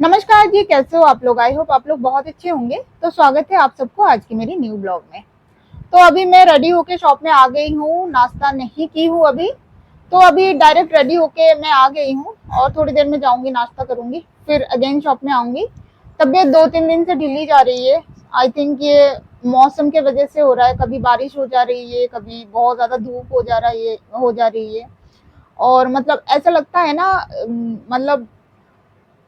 नमस्कार जी, कैसे हो आप लोग। आई होप आप लोग बहुत अच्छे होंगे। तो स्वागत है आप सबको आज की मेरी न्यू ब्लॉग में। तो अभी मैं रेडी होके शॉप में आ गई हूँ, नाश्ता नहीं की हूँ अभी। तो अभी डायरेक्ट रेडी होके मैं आ गई हूँ और थोड़ी देर में जाऊंगी, नाश्ता करूंगी, फिर अगेन शॉप में आऊंगी। तबीयत 2-3 दिन से ढीली जा रही है। आई थिंक ये मौसम के वजह से हो रहा है, कभी बारिश हो जा रही है, कभी बहुत ज्यादा धूप हो जा रही है। और मतलब ऐसा लगता है ना, मतलब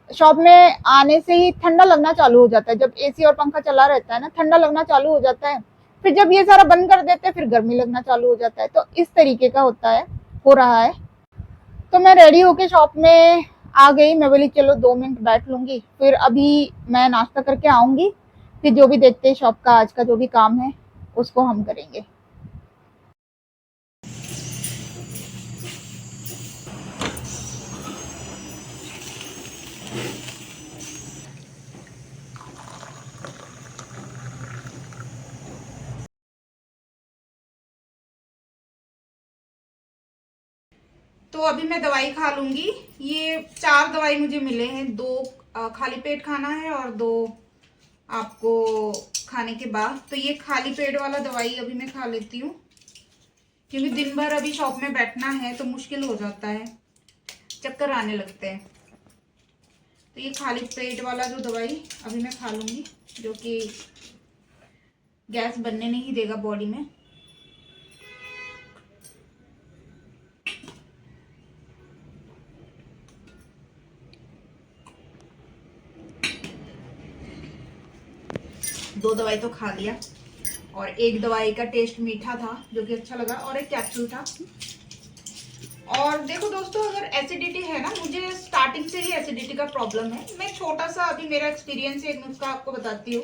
शॉप में आने से ही ठंडा लगना चालू हो जाता है। जब एसी और पंखा चला रहता है ना, ठंडा लगना चालू हो जाता है। फिर जब ये सारा बंद कर देते हैं, फिर गर्मी लगना चालू हो जाता है। तो इस तरीके का हो रहा है। तो मैं रेडी होके शॉप में आ गई। मैं बोली चलो 2 मिनट बैठ लूंगी, फिर अभी मैं नाश्ता करके आऊंगी। फिर जो भी देखते हैं शॉप का आज का जो भी काम है उसको हम करेंगे। तो अभी मैं दवाई खा लूंगी। ये 4 दवाई मुझे मिले हैं, 2 खाली पेट खाना है और 2 आपको खाने के बाद। तो ये खाली पेट वाला दवाई अभी मैं खा लेती हूँ, क्योंकि दिन भर अभी शॉप में बैठना है तो मुश्किल हो जाता है, चक्कर आने लगते हैं। तो ये खाली पेट वाला जो दवाई अभी मैं खा लूंगी, जो कि गैस बनने नहीं देगा बॉडी में। दो दवाई तो खा लिया, और एक दवाई का टेस्ट मीठा था जो कि अच्छा लगा, और एक कैप्सूल था। और देखो दोस्तों, अगर एसिडिटी है ना, मुझे स्टार्टिंग से ही एसिडिटी का प्रॉब्लम है। मैं छोटा सा अभी मेरा एक्सपीरियंस है, एक नुस्खा आपको बताती हूँ।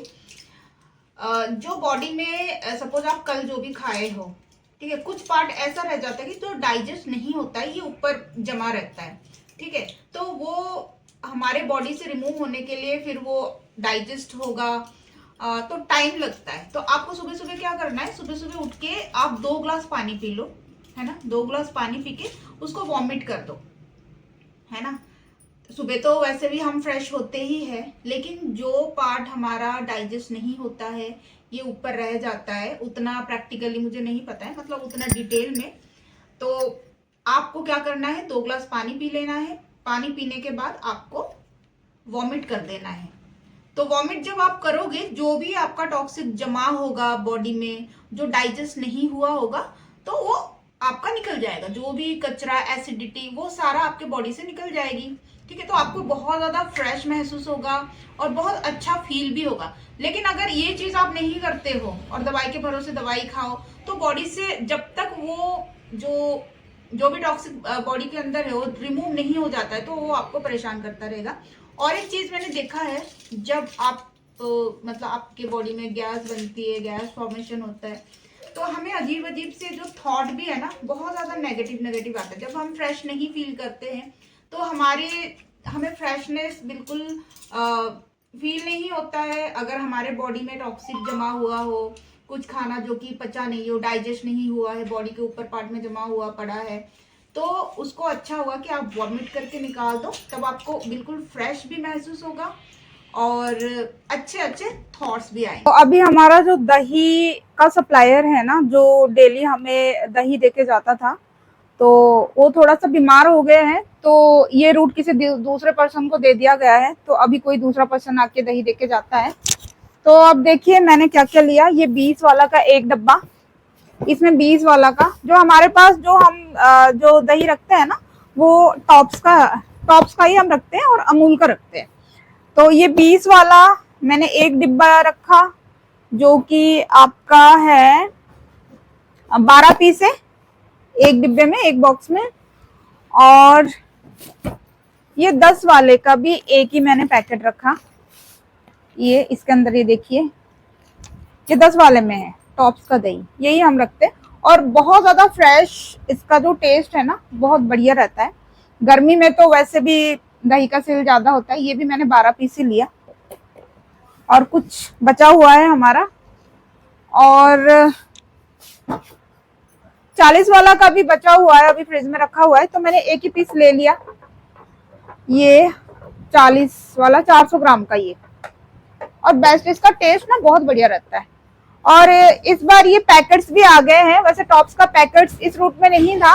जो बॉडी में सपोज आप कल जो भी खाए हो, ठीक है, कुछ पार्ट ऐसा रह जाता है कि जो डाइजेस्ट नहीं होता है, ये ऊपर जमा रहता है, ठीक है। तो वो हमारे बॉडी से रिमूव होने के लिए फिर वो डाइजेस्ट होगा, तो टाइम लगता है। तो आपको सुबह सुबह क्या करना है, सुबह सुबह उठ के आप 2 ग्लास पानी पी लो, है ना। 2 ग्लास पानी पी के उसको वॉमिट कर दो, है ना। सुबह तो वैसे भी हम फ्रेश होते ही हैं, लेकिन जो पार्ट हमारा डाइजेस्ट नहीं होता है, ये ऊपर रह जाता है। उतना प्रैक्टिकली मुझे नहीं पता है, मतलब उतना डिटेल में। तो आपको क्या करना है, 2 ग्लास पानी पी लेना है। पानी पीने के बाद आपको वॉमिट कर देना है। तो वॉमिट जब आप करोगे, जो भी आपका टॉक्सिक जमा होगा बॉडी में, जो डाइजेस्ट नहीं हुआ होगा, तो वो आपका निकल जाएगा। जो भी कचरा, एसिडिटी, वो सारा आपके बॉडी से निकल जाएगी, ठीक है। तो आपको बहुत ज्यादा फ्रेश महसूस होगा और बहुत अच्छा फील भी होगा। लेकिन अगर ये चीज आप नहीं करते हो और दवाई के भरोसे दवाई खाओ, तो बॉडी से जब तक वो जो जो भी टॉक्सिक बॉडी के अंदर है वो रिमूव नहीं हो जाता है, तो वो आपको परेशान करता रहेगा। और एक चीज मैंने देखा है, जब आप मतलब आपके बॉडी में गैस बनती है, गैस फॉर्मेशन होता है, तो हमें अजीब अजीब से जो थॉट भी है ना, बहुत ज्यादा नेगेटिव नेगेटिव आता है। जब हम फ्रेश नहीं फील करते हैं, तो हमें फ्रेशनेस बिल्कुल फील नहीं होता है। अगर हमारे बॉडी में टॉक्सिक जमा हुआ हो, कुछ खाना जो कि पचा नहीं हो, डाइजेस्ट नहीं हुआ है, बॉडी के ऊपर पार्ट में जमा हुआ पड़ा है, तो उसको अच्छा होगा कि आप वॉमिट करके निकाल दो। तब आपको बिल्कुल फ्रेश भी महसूस होगा और अच्छे अच्छे थॉट्स भी आएंगे। तो अभी हमारा जो दही का सप्लायर है ना, जो डेली हमें दही देके जाता था, तो वो थोड़ा सा बीमार हो गए हैं। तो ये रूट किसी दूसरे पर्सन को दे दिया गया है। तो अभी कोई दूसरा पर्सन आके दही देके जाता है। तो अब देखिए मैंने क्या क्या लिया। ये 20 वाला का एक डब्बा, इसमें 20 वाला का, जो हमारे पास जो हम जो दही रखते हैं ना, वो टॉप्स का ही हम रखते हैं और अमूल का रखते हैं। तो ये 20 वाला मैंने एक डिब्बा रखा, जो कि आपका है 12 पीस है एक डिब्बे में, एक बॉक्स में। और ये 10 वाले का भी एक ही मैंने पैकेट रखा। ये इसके अंदर ये देखिए, ये 10 वाले में है टॉप्स का दही, यही हम रखते हैं। और बहुत ज्यादा फ्रेश इसका जो टेस्ट है ना, बहुत बढ़िया रहता है। गर्मी में तो वैसे भी दही का सेल ज्यादा होता है। ये भी मैंने 12 पीस ही लिया, और कुछ बचा हुआ है हमारा। और 40 वाला का भी बचा हुआ है, अभी फ्रिज में रखा हुआ है, तो मैंने एक ही पीस ले लिया। ये 40 वाला 400 ग्राम का ये। और बेस्ट इसका टेस्ट ना बहुत बढ़िया रहता है। और इस बार ये पैकेट्स भी आ गए हैं, वैसे टॉप्स का पैकेट्स इस रूट में नहीं था,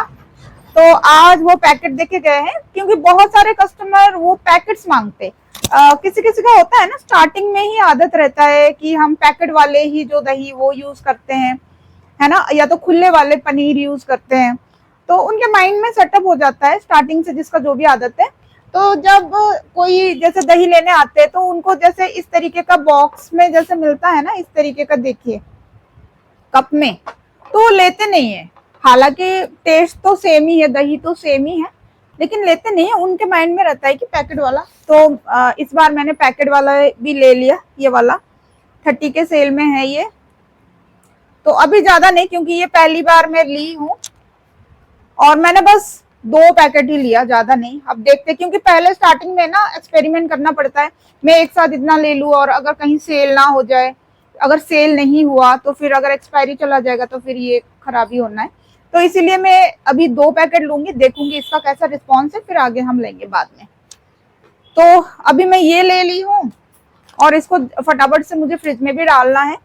तो आज वो पैकेट देके गए हैं, क्योंकि बहुत सारे कस्टमर वो पैकेट्स मांगते। किसी किसी का होता है ना, स्टार्टिंग में ही आदत रहता है कि हम पैकेट वाले ही जो दही वो यूज करते हैं, है ना, या तो खुले वाले पनीर यूज करते हैं, तो उनके माइंड में सेटअप हो जाता है स्टार्टिंग से जिसका जो भी आदत है। तो जब कोई जैसे दही लेने आते हैं तो उनको जैसे इस तरीके का बॉक्स में जैसे मिलता है ना, इस तरीके का देखिए कप में, तो लेते नहीं है। हालांकि टेस्ट तो सेम ही है, दही तो सेम ही है, लेकिन लेते नहीं है। उनके माइंड में रहता है कि पैकेट वाला। तो इस बार मैंने पैकेट वाला भी ले लिया, ये वाला 30 के सेल में है ये। तो अभी ज्यादा नहीं, क्योंकि ये पहली बार मैं ली हूँ और मैंने बस 2 पैकेट ही लिया, ज्यादा नहीं। अब देखते, क्योंकि पहले स्टार्टिंग में ना एक्सपेरिमेंट करना पड़ता है। मैं एक साथ इतना ले लूं और अगर कहीं सेल ना हो जाए, अगर सेल नहीं हुआ तो फिर अगर एक्सपायरी चला जाएगा तो फिर ये खराबी होना है। तो इसीलिए मैं अभी 2 पैकेट लूंगी, देखूंगी इसका कैसा रिस्पॉन्स है, फिर आगे हम लेंगे बाद में। तो अभी मैं ये ले ली हूँ और इसको फटाफट से मुझे फ्रिज में भी डालना है।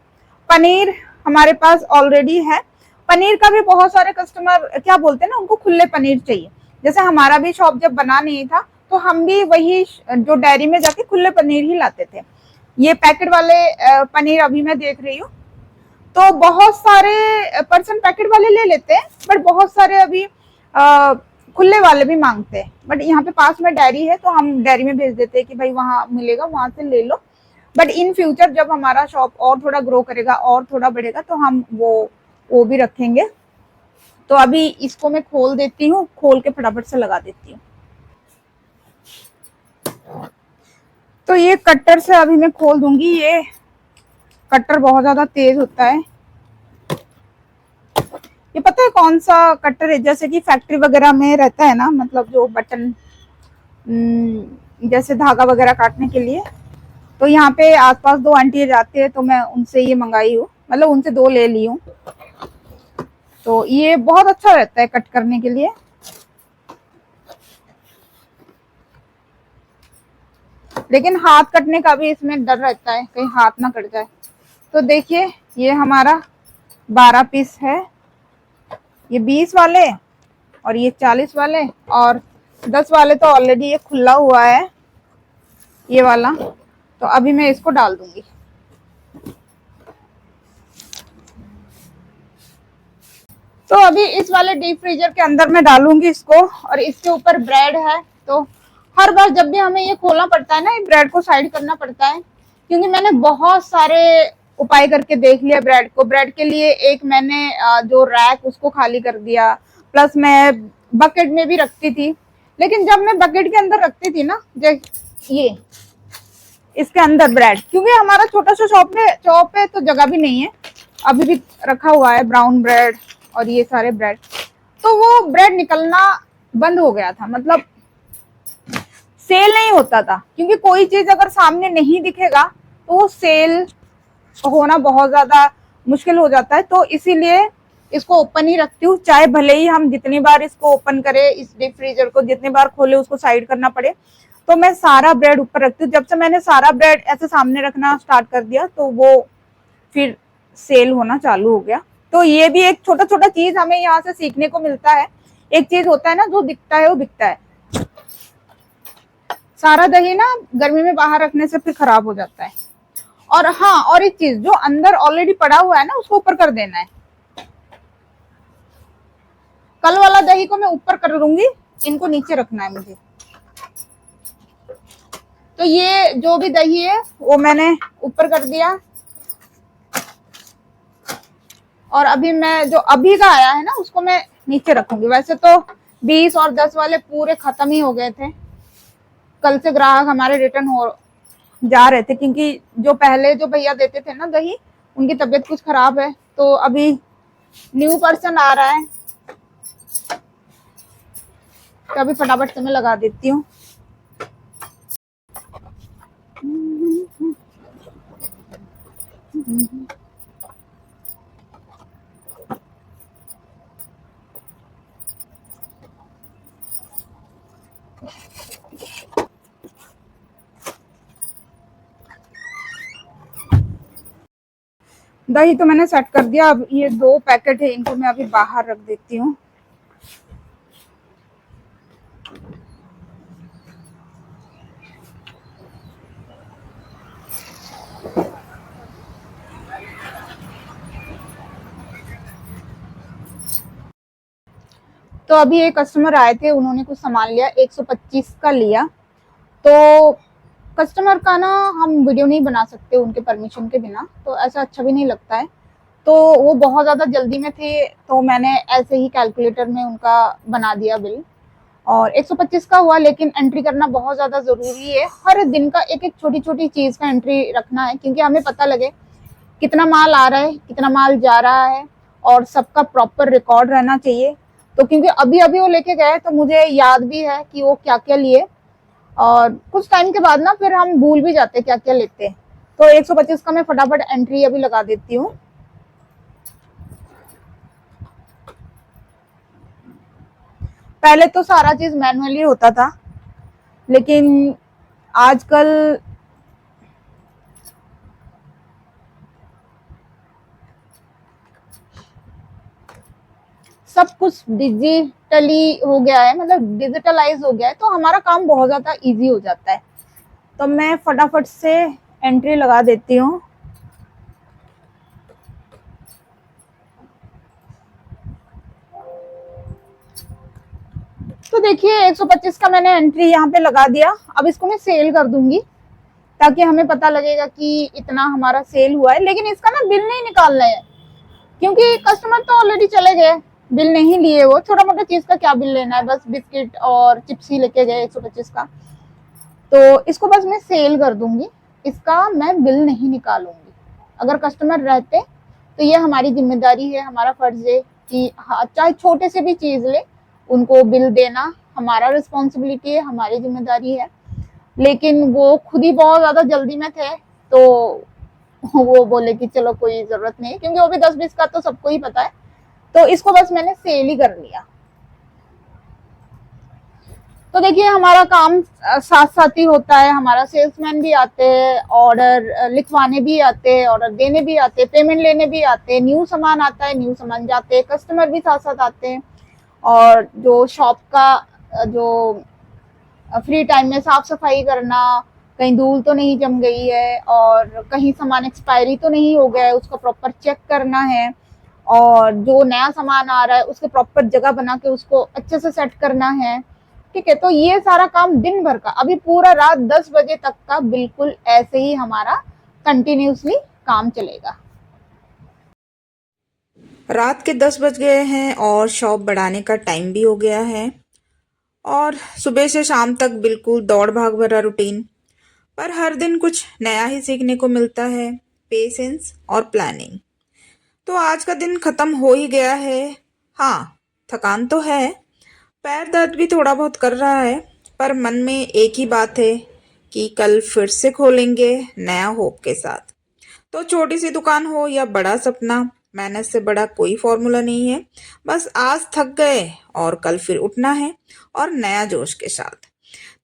पनीर हमारे पास ऑलरेडी है। पनीर का भी बहुत सारे कस्टमर क्या बोलते हैं ना, उनको खुले पनीर चाहिए। जैसे हमारा भी शॉप जब बना नहीं था तो हम भी वही जो डेयरी में जाके खुले पनीर ही लाते थे। ये पैकेट वाले पनीर अभी मैं देख रही हूँ, तो बहुत सारे पर्सन पैकेट वाले ले लेते हैं, बट बहुत सारे अभी खुले वाले भी मांगते हैं। बट यहाँ पे पास में डेयरी है तो हम डेयरी में भेज देते हैं कि भाई वहां मिलेगा, वहां से ले लो। बट इन फ्यूचर जब हमारा शॉप और थोड़ा ग्रो करेगा और थोड़ा बढ़ेगा तो हम वो भी रखेंगे। तो अभी इसको मैं खोल देती हूँ, खोल के फटाफट से लगा देती हूँ। तो ये कट्टर से अभी मैं खोल दूंगी। ये कट्टर बहुत ज्यादा तेज होता है। ये पता है कौन सा कट्टर है? जैसे कि फैक्ट्री वगैरह में रहता है ना, मतलब जो बटन जैसे धागा वगैरह काटने के लिए। तो यहाँ पे आसपास 2 आंटी जाते हैं, तो मैं उनसे ये मंगाई हूँ, मतलब उनसे 2 ले ली हूँ। तो ये बहुत अच्छा रहता है कट करने के लिए। लेकिन हाथ कटने का भी इसमें डर रहता है, कहीं हाथ ना कट जाए। तो देखिए ये हमारा 12 पीस है, ये 20 वाले और ये 40 वाले और 10 वाले तो ऑलरेडी ये खुला हुआ है, ये वाला। तो अभी मैं इसको डाल दूंगी। तो अभी इस वाले डीप फ्रीजर के अंदर मैं डालूंगी इसको, और इसके ऊपर ब्रेड है। तो हर बार जब भी हमें ये खोलना पड़ता है ना, ये ब्रेड को साइड करना पड़ता है, क्योंकि मैंने बहुत सारे उपाय करके देख लिया ब्रेड को। ब्रेड के लिए एक मैंने जो रैक उसको खाली कर दिया, प्लस मैं बकेट में भी रखती थी। लेकिन जब मैं बकेट के अंदर रखती थी ना, ये इसके अंदर ब्रेड, क्योंकि हमारा छोटा सा शॉप है तो जगह भी नहीं है। अभी भी रखा हुआ है ब्राउन ब्रेड और ये सारे ब्रेड, तो वो ब्रेड निकलना बंद हो गया था, मतलब सेल नहीं होता था। क्योंकि कोई चीज अगर सामने नहीं दिखेगा तो वो सेल होना बहुत ज्यादा मुश्किल हो जाता है। तो इसीलिए इसको ओपन ही रखती हूँ, चाहे भले ही हम जितनी बार इसको ओपन करें, इस डीप फ्रीजर को जितनी बार खोले उसको साइड करना पड़े। तो मैं सारा ब्रेड ऊपर रखती हूँ। जब से मैंने सारा ब्रेड ऐसे सामने रखना स्टार्ट कर दिया तो वो फिर सेल होना चालू हो गया। तो ये भी एक छोटा छोटा चीज हमें यहाँ से सीखने को मिलता है। एक चीज होता है ना, जो दिखता है वो बिकता है। सारा दही ना गर्मी में बाहर रखने से फिर खराब हो जाता है। और हाँ, और एक चीज, जो अंदर ऑलरेडी पड़ा हुआ है ना उसको ऊपर कर देना है। कल वाला दही को मैं ऊपर कर दूंगी, इनको नीचे रखना है मुझे। तो ये जो भी दही है वो मैंने ऊपर कर दिया। और अभी मैं जो अभी का आया है ना उसको मैं नीचे रखूंगी। वैसे तो 20 और 10 वाले पूरे खत्म ही हो गए थे। कल से ग्राहक हमारे रिटर्न हो जा रहे थे, क्योंकि जो पहले जो भैया देते थे ना दही, उनकी तबीयत कुछ खराब है, तो अभी न्यू पर्सन आ रहा है, तो अभी फटाफट से मैं लगा देती हूँ। दही तो मैंने सेट कर दिया। अब ये 2 पैकेट है, इनको मैं अभी बाहर रख देती हूँ। तो अभी एक कस्टमर आए थे, उन्होंने कुछ सामान लिया, 125 का लिया। तो कस्टमर का ना हम वीडियो नहीं बना सकते उनके परमिशन के बिना, तो ऐसा अच्छा भी नहीं लगता है। तो वो बहुत ज़्यादा जल्दी में थे, तो मैंने ऐसे ही कैलकुलेटर में उनका बना दिया बिल, और 125 का हुआ। लेकिन एंट्री करना बहुत ज़्यादा ज़रूरी है, हर दिन का एक एक छोटी छोटी चीज़ का एंट्री रखना है, क्योंकि हमें पता लगे कितना माल आ रहा है, कितना माल जा रहा है, और सबका प्रॉपर रिकॉर्ड रहना चाहिए। तो क्योंकि अभी अभी वो लेके गए, तो मुझे याद भी है कि वो क्या क्या लिए, और कुछ टाइम के बाद ना फिर हम भूल भी जाते क्या क्या लेते। तो 125 का मैं फटाफट एंट्री अभी लगा देती हूँ। पहले तो सारा चीज मैनुअली होता था, लेकिन आजकल सब कुछ डिजिटली हो गया है, मतलब डिजिटलाइज हो गया है, तो हमारा काम बहुत ज्यादा इजी हो जाता है। तो मैं फटाफट से एंट्री लगा देती हूँ। तो देखिए 125 का मैंने एंट्री यहाँ पे लगा दिया। अब इसको मैं सेल कर दूंगी, ताकि हमें पता लगेगा कि इतना हमारा सेल हुआ है। लेकिन इसका ना बिल नहीं निकालना है, क्योंकि कस्टमर तो ऑलरेडी चले गए, बिल नहीं लिए। वो छोटा मोटा चीज का क्या बिल लेना है, बस बिस्किट और चिप्स ही लेके गए 125 का। तो इसको बस मैं सेल कर दूंगी, इसका मैं बिल नहीं निकालूंगी। अगर कस्टमर रहते तो ये हमारी जिम्मेदारी है, हमारा फर्ज है कि हाँ, चाहे छोटे से भी चीज ले, उनको बिल देना हमारा रिस्पॉन्सिबिलिटी है, हमारी जिम्मेदारी है। लेकिन वो खुद ही बहुत ज्यादा जल्दी में थे, तो वो बोले कि चलो कोई जरूरत नहीं, क्योंकि वो भी 10-20 का तो सबको ही पता है। तो इसको बस मैंने सेल ही कर लिया। तो देखिए हमारा काम साथ साथ ही होता है। हमारा सेल्समैन भी आते हैं, ऑर्डर लिखवाने भी आते हैं, ऑर्डर देने भी आते हैं, पेमेंट लेने भी आते हैं, न्यू सामान आता है, न्यू सामान जाते हैं, कस्टमर भी साथ साथ आते हैं। और जो शॉप का जो फ्री टाइम में साफ सफाई करना, कहीं धूल तो नहीं जम गई है, और कहीं सामान एक्सपायरी तो नहीं हो गया है, उसका प्रॉपर चेक करना है। और जो नया सामान आ रहा है उसके प्रॉपर जगह बना के उसको अच्छे से सेट करना है। ठीक है, तो ये सारा काम दिन भर का, अभी पूरा रात 10 बजे तक का बिल्कुल ऐसे ही हमारा कंटिन्यूसली काम चलेगा। रात के 10 बज गए हैं और शॉप बढ़ाने का टाइम भी हो गया है, और सुबह से शाम तक बिल्कुल दौड़ भाग भरा रूटीन। पर हर दिन कुछ नया ही सीखने को मिलता है, पेशेंस और प्लानिंग। तो आज का दिन खत्म हो ही गया है। हाँ, थकान तो है, पैर दर्द भी थोड़ा बहुत कर रहा है, पर मन में एक ही बात है कि कल फिर से खोलेंगे नया होप के साथ। तो छोटी सी दुकान हो या बड़ा सपना, मेहनत से बड़ा कोई फॉर्मूला नहीं है। बस आज थक गए और कल फिर उठना है, और नया जोश के साथ।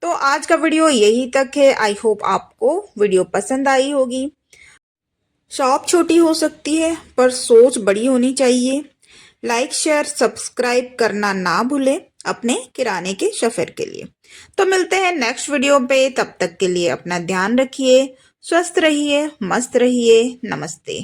तो आज का वीडियो यही तक है। आई होप आपको वीडियो पसंद आई होगी। शॉप छोटी हो सकती है, पर सोच बड़ी होनी चाहिए। लाइक शेयर सब्सक्राइब करना ना भूलें अपने किराने के सफर के लिए। तो मिलते हैं नेक्स्ट वीडियो पे, तब तक के लिए अपना ध्यान रखिए, स्वस्थ रहिए, मस्त रहिए। नमस्ते।